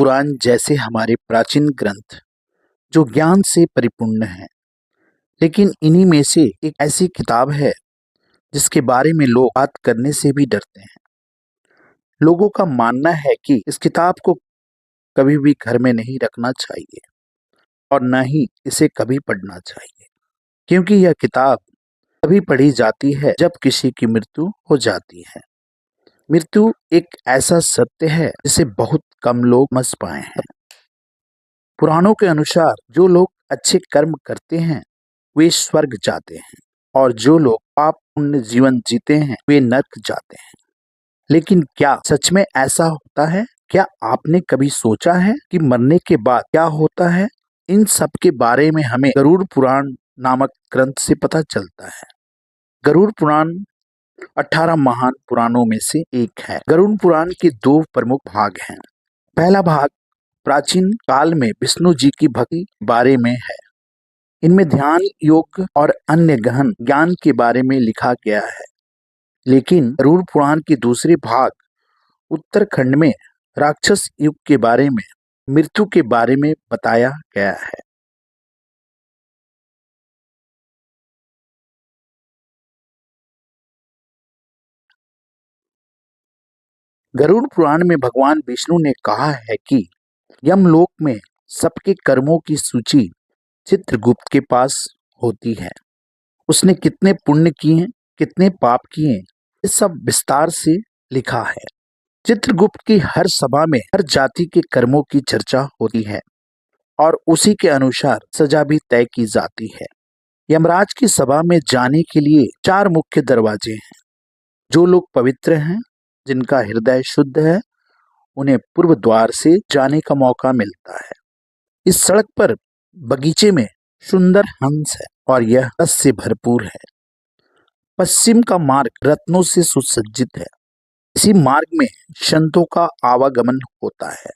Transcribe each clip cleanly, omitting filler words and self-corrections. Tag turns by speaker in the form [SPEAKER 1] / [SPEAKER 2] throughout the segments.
[SPEAKER 1] पुराण जैसे हमारे प्राचीन ग्रंथ जो ज्ञान से परिपूर्ण हैं, लेकिन इन्हीं में से एक ऐसी किताब है जिसके बारे में लोग बात करने से भी डरते हैं। लोगों का मानना है कि इस किताब को कभी भी घर में नहीं रखना चाहिए और न ही इसे कभी पढ़ना चाहिए, क्योंकि यह किताब तभी पढ़ी जाती है जब किसी की मृत्यु हो जाती है। मृत्यु एक ऐसा सत्य है जिसे बहुत कम लोग समझ पाए हैं। पुराणों के अनुसार जो लोग अच्छे कर्म करते हैं वे स्वर्ग जाते हैं और जो लोग पाप पुण्य जीवन जीते हैं वे नरक जाते हैं। लेकिन क्या सच में ऐसा होता है? क्या आपने कभी सोचा है कि मरने के बाद क्या होता है? इन सब के बारे में हमें गरुड़ पुराण नामक ग्रंथ से पता चलता है। गरुड़ पुराण 18 महान पुराणों में से एक है। गरुड़ पुराण के दो प्रमुख भाग हैं। पहला भाग प्राचीन काल में विष्णु जी की भक्ति बारे में है। इनमें ध्यान योग और अन्य गहन ज्ञान के बारे में लिखा गया है। लेकिन गरुड़ पुराण के दूसरे भाग उत्तरखंड में राक्षस युग के बारे में मृत्यु के बारे में बताया गया है। गरुड़ पुराण में भगवान विष्णु ने कहा है कि यमलोक में सबके कर्मों की सूची चित्रगुप्त के पास होती है। उसने कितने पुण्य किए, कितने पाप किए, ये सब विस्तार से लिखा है। चित्रगुप्त की हर सभा में हर जाति के कर्मों की चर्चा होती है और उसी के अनुसार सजा भी तय की जाती है। यमराज की सभा में जाने के लिए 4 मुख्य दरवाजे हैं। जो लोग पवित्र हैं, जिनका हृदय शुद्ध है, उन्हें पूर्व द्वार से जाने का मौका मिलता है। इस सड़क पर बगीचे में सुंदर हंस है और यह रस से भरपूर है। पश्चिम का मार्ग रत्नों से सुसज्जित है। इसी मार्ग में संतों का आवागमन होता है।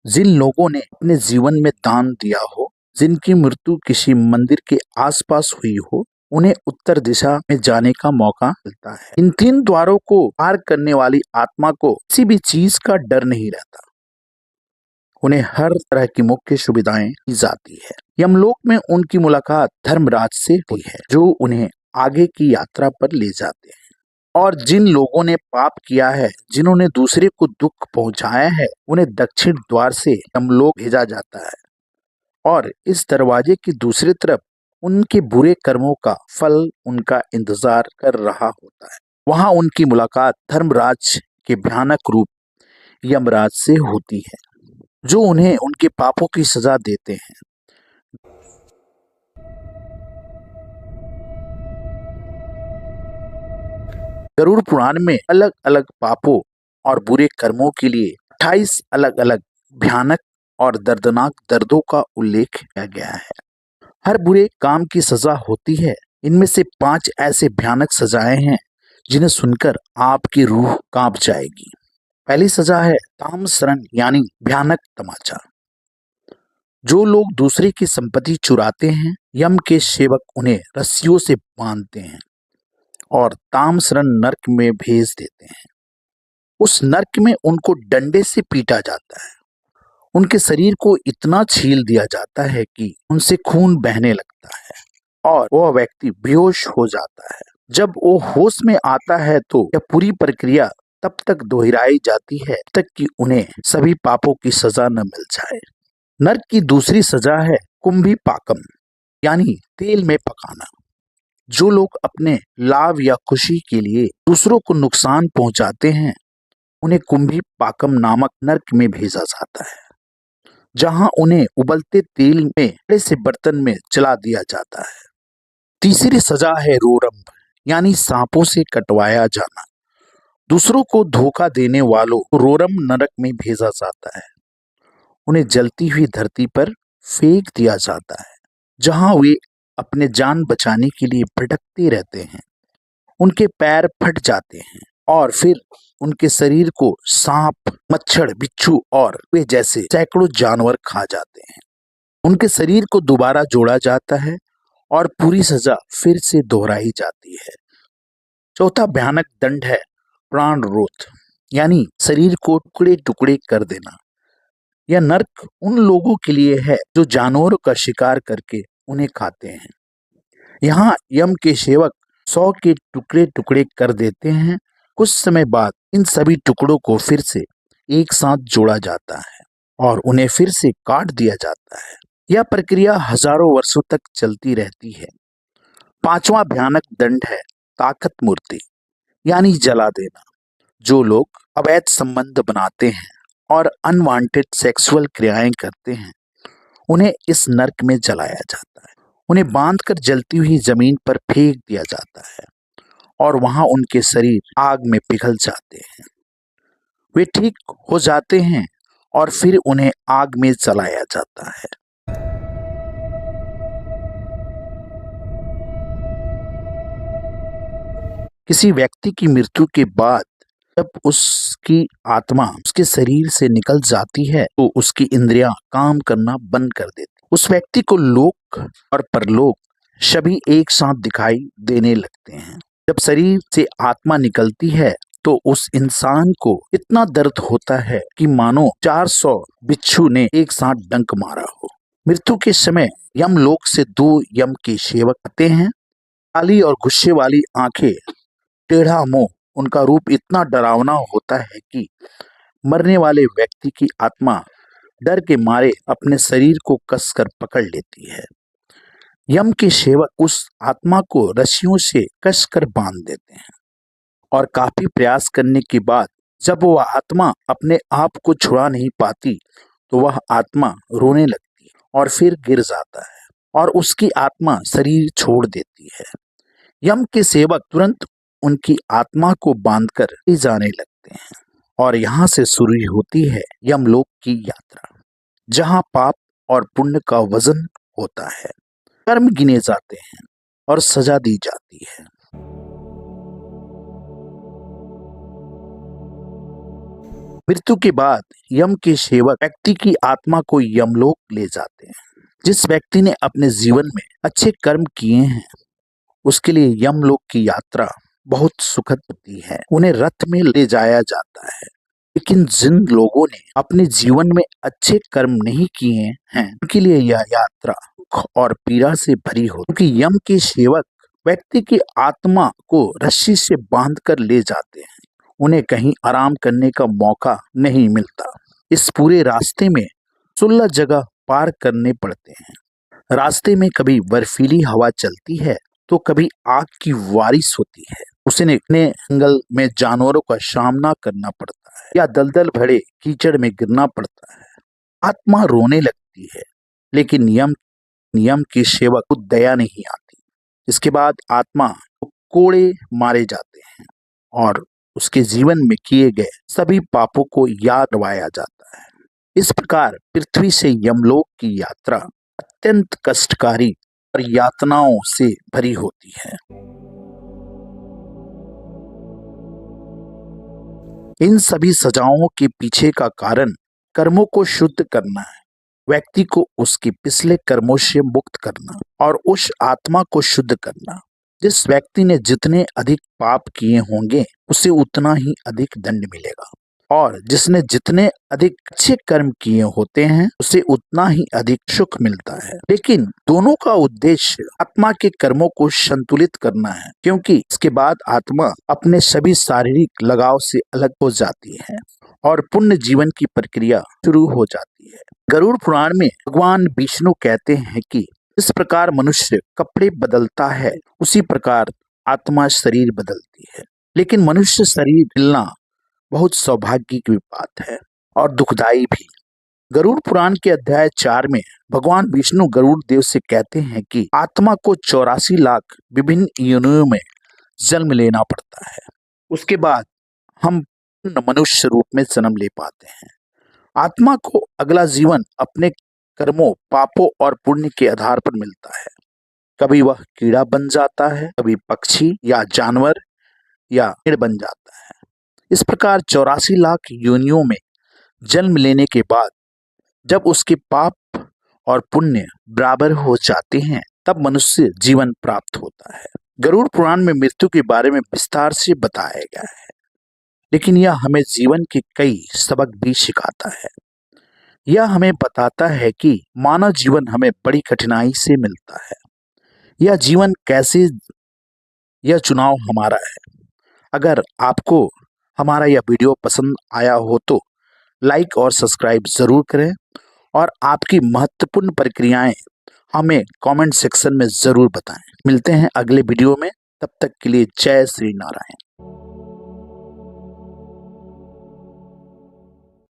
[SPEAKER 1] जिन लोगों ने अपने जीवन में दान दिया हो, जिनकी मृत्यु किसी मंदिर के आसपास हुई हो, उन्हें उत्तर दिशा में जाने का मौका मिलता है। इन 3 द्वारों को पार करने वाली आत्मा को किसी भी चीज का डर नहीं रहता। उन्हें हर तरह की मुख्य सुविधाएं दी जाती है। यमलोक में उनकी मुलाकात धर्मराज से हुई है, जो उन्हें आगे की यात्रा पर ले जाते हैं। और जिन लोगों ने पाप किया है, जिन्होंने दूसरे को दुख पहुंचाया है, उन्हें दक्षिण द्वार से यमलोक भेजा जाता है और इस दरवाजे की दूसरी तरफ उनके बुरे कर्मों का फल उनका इंतजार कर रहा होता है। वहां उनकी मुलाकात धर्मराज के भयानक रूप यमराज से होती है, जो उन्हें उनके पापों की सजा देते हैं। गरुड़ पुराण में अलग अलग पापों और बुरे कर्मों के लिए 28 अलग अलग भयानक और दर्दनाक दर्दों का उल्लेख किया गया है। हर बुरे काम की सजा होती है। इनमें से 5 ऐसे भयानक सजाएं हैं जिन्हें सुनकर आपकी रूह कांप जाएगी। पहली सजा है तामसरण यानी भयानक तमाचा। जो लोग दूसरे की संपत्ति चुराते हैं, यम के सेवक उन्हें रस्सियों से बांधते हैं और तामसरण नरक में भेज देते हैं। उस नरक में उनको डंडे से पीटा जाता है। उनके शरीर को इतना छील दिया जाता है कि उनसे खून बहने लगता है और वह व्यक्ति बेहोश हो जाता है। जब वो होश में आता है तो यह पूरी प्रक्रिया तब तक दोहराई जाती है तक कि उन्हें सभी पापों की सजा न मिल जाए। नरक की दूसरी सजा है कुंभी पाकम यानी तेल में पकाना। जो लोग अपने लाभ या खुशी के लिए दूसरों को नुकसान पहुंचाते हैं, उन्हें कुंभी पाकम नामक नरक में भेजा जाता है, जहां उन्हें उबलते तेल में बड़े से बर्तन में जला दिया जाता है। तीसरी सजा है रोरंभ यानी सांपों से कटवाया जाना। दूसरों को धोखा देने वालों को रोरंभ नरक में भेजा जाता है। उन्हें जलती हुई धरती पर फेंक दिया जाता है, जहां वे अपने जान बचाने के लिए भटकते रहते हैं। उनके पैर फट जाते हैं और फिर उनके शरीर को सांप, मच्छर, बिच्छू और वे जैसे सैकड़ों जानवर खा जाते हैं। उनके शरीर को दोबारा जोड़ा जाता है और पूरी सजा फिर से दोहराई जाती है। चौथा भयानक दंड है प्राण रोध यानी शरीर को टुकड़े टुकड़े कर देना। यह नर्क उन लोगों के लिए है जो जानवरों का शिकार करके उन्हें खाते हैं। यहाँ यम के सेवक 100 के टुकड़े टुकड़े कर देते हैं। कुछ समय बाद इन सभी टुकड़ों को फिर से एक साथ जोड़ा जाता है और उन्हें फिर से काट दिया जाता है। यह प्रक्रिया हजारों वर्षों तक चलती रहती है। पांचवा भयानक दंड है ताकत मूर्ति, यानी जला देना। जो लोग अवैध संबंध बनाते हैं और अनवांटेड सेक्सुअल क्रियाएं करते हैं, उन्हें इस नर्क में जलाया जाता है। उन्हें बांधकर जलती हुई जमीन पर फेंक दिया जाता है और वहां उनके शरीर आग में पिघल जाते हैं। वे ठीक हो जाते हैं और फिर उन्हें आग में जलाया जाता है। किसी व्यक्ति की मृत्यु के बाद जब उसकी आत्मा उसके शरीर से निकल जाती है तो उसकी इंद्रियां काम करना बंद कर देती। उस व्यक्ति को लोक और परलोक सभी एक साथ दिखाई देने लगते हैं। जब शरीर से आत्मा निकलती है तो उस इंसान को इतना दर्द होता है कि मानो 400 बिच्छू ने एक साथ डंक मारा हो। मृत्यु के समय यमलोक से 2 यम के सेवक आते हैं। काली और गुस्से वाली आंखें, टेढ़ा मुंह, उनका रूप इतना डरावना होता है कि मरने वाले व्यक्ति की आत्मा डर के मारे अपने शरीर को कसकर पकड़ लेती है। यम के सेवक उस आत्मा को रस्सियों से कसकर बांध देते हैं और काफी प्रयास करने के बाद जब वह आत्मा अपने आप को छुड़ा नहीं पाती तो वह आत्मा रोने लगती और फिर गिर जाता है और उसकी आत्मा शरीर छोड़ देती है। यम के सेवक तुरंत उनकी आत्मा को बांधकर ले जाने लगते हैं और यहाँ से शुरू होती है यमलोक की यात्रा, जहाँ पाप और पुण्य का वजन होता है, कर्म गिने जाते हैं और सजा दी जाती है। मृत्यु के बाद यम के सेवक व्यक्ति की आत्मा को यमलोक ले जाते हैं। जिस व्यक्ति ने अपने जीवन में अच्छे कर्म किए हैं उसके लिए यमलोक की यात्रा बहुत सुखद होती है। उन्हें रथ में ले जाया जाता है। लेकिन जिन लोगों ने अपने जीवन में अच्छे कर्म नहीं किए हैं उनके लिए यह यात्रा दुख और पीड़ा से भरी हो, क्योंकि यम के सेवक व्यक्ति की आत्मा को रस्सी से बांधकर ले जाते हैं। उन्हें कहीं आराम करने का मौका नहीं मिलता। इस पूरे रास्ते में 16 जगह पार करने पड़ते हैं। रास्ते में कभी बर्फीली हवा चलती है तो कभी आग की बारिश होती है। उसे जंगल में जानवरों का सामना करना पड़ता है या दलदल भरे कीचड़ में गिरना पड़ता है। आत्मा रोने लगती है, लेकिन यम के सेवक को दया नहीं आती। इसके बाद आत्मा को कोड़े मारे जाते हैं और उसके जीवन में किए गए सभी पापों को याद करवाया जाता है। इस प्रकार पृथ्वी से यमलोक की यात्रा अत्यंत कष्टकारी और यातनाओं से भरी होती है। इन सभी सजाओं के पीछे का कारण कर्मों को शुद्ध करना है, व्यक्ति को उसके पिछले कर्मों से मुक्त करना और उस आत्मा को शुद्ध करना। जिस व्यक्ति ने जितने अधिक पाप किए होंगे उसे उतना ही अधिक दंड मिलेगा और जिसने जितने अधिक अच्छे कर्म किए होते हैं उसे उतना ही अधिक सुख मिलता है। लेकिन दोनों का उद्देश्य आत्मा के कर्मों को संतुलित करना है, क्योंकि इसके बाद आत्मा अपने सभी शारीरिक लगाव से अलग हो जाती है और पुण्य जीवन की प्रक्रिया शुरू हो जाती है। गरुड़ पुराण में भगवान विष्णु कहते हैं कि इस प्रकार मनुष्य कपड़े बदलता है उसी प्रकार आत्मा शरीर बदलती है। लेकिन मनुष्य शरीर मिलना बहुत सौभाग्य की बात है और दुखदाई भी। गरुड़ पुराण के अध्याय 4 में भगवान विष्णु गरुड़ देव से कहते हैं कि आत्मा को 84 लाख विभिन्न योनियों में जन्म लेना पड़ता है, उसके बाद हम मनुष्य रूप में जन्म ले पाते हैं। आत्मा को अगला जीवन अपने कर्मों, पापों और पुण्य के आधार पर मिलता है। कभी वह कीड़ा बन जाता है, कभी पक्षी या जानवर या पेड़ बन जाता है। इस प्रकार 84 लाख योनियों में जन्म लेने के बाद जब उसके पाप और पुण्य बराबर हो जाते हैं तब मनुष्य जीवन प्राप्त होता है। गरुड़ पुराण में मृत्यु के बारे में विस्तार से बताया गया है, लेकिन यह हमें जीवन के कई सबक भी सिखाता है। यह हमें बताता है कि मानव जीवन हमें बड़ी कठिनाई से मिलता है। यह जीवन कैसे, यह चुनाव हमारा है। अगर आपको हमारा यह वीडियो पसंद आया हो तो लाइक और सब्सक्राइब ज़रूर करें और आपकी महत्वपूर्ण प्रक्रियाएं हमें कमेंट सेक्शन में ज़रूर बताएं। मिलते हैं अगले वीडियो में, तब तक के लिए जय श्री नारायण।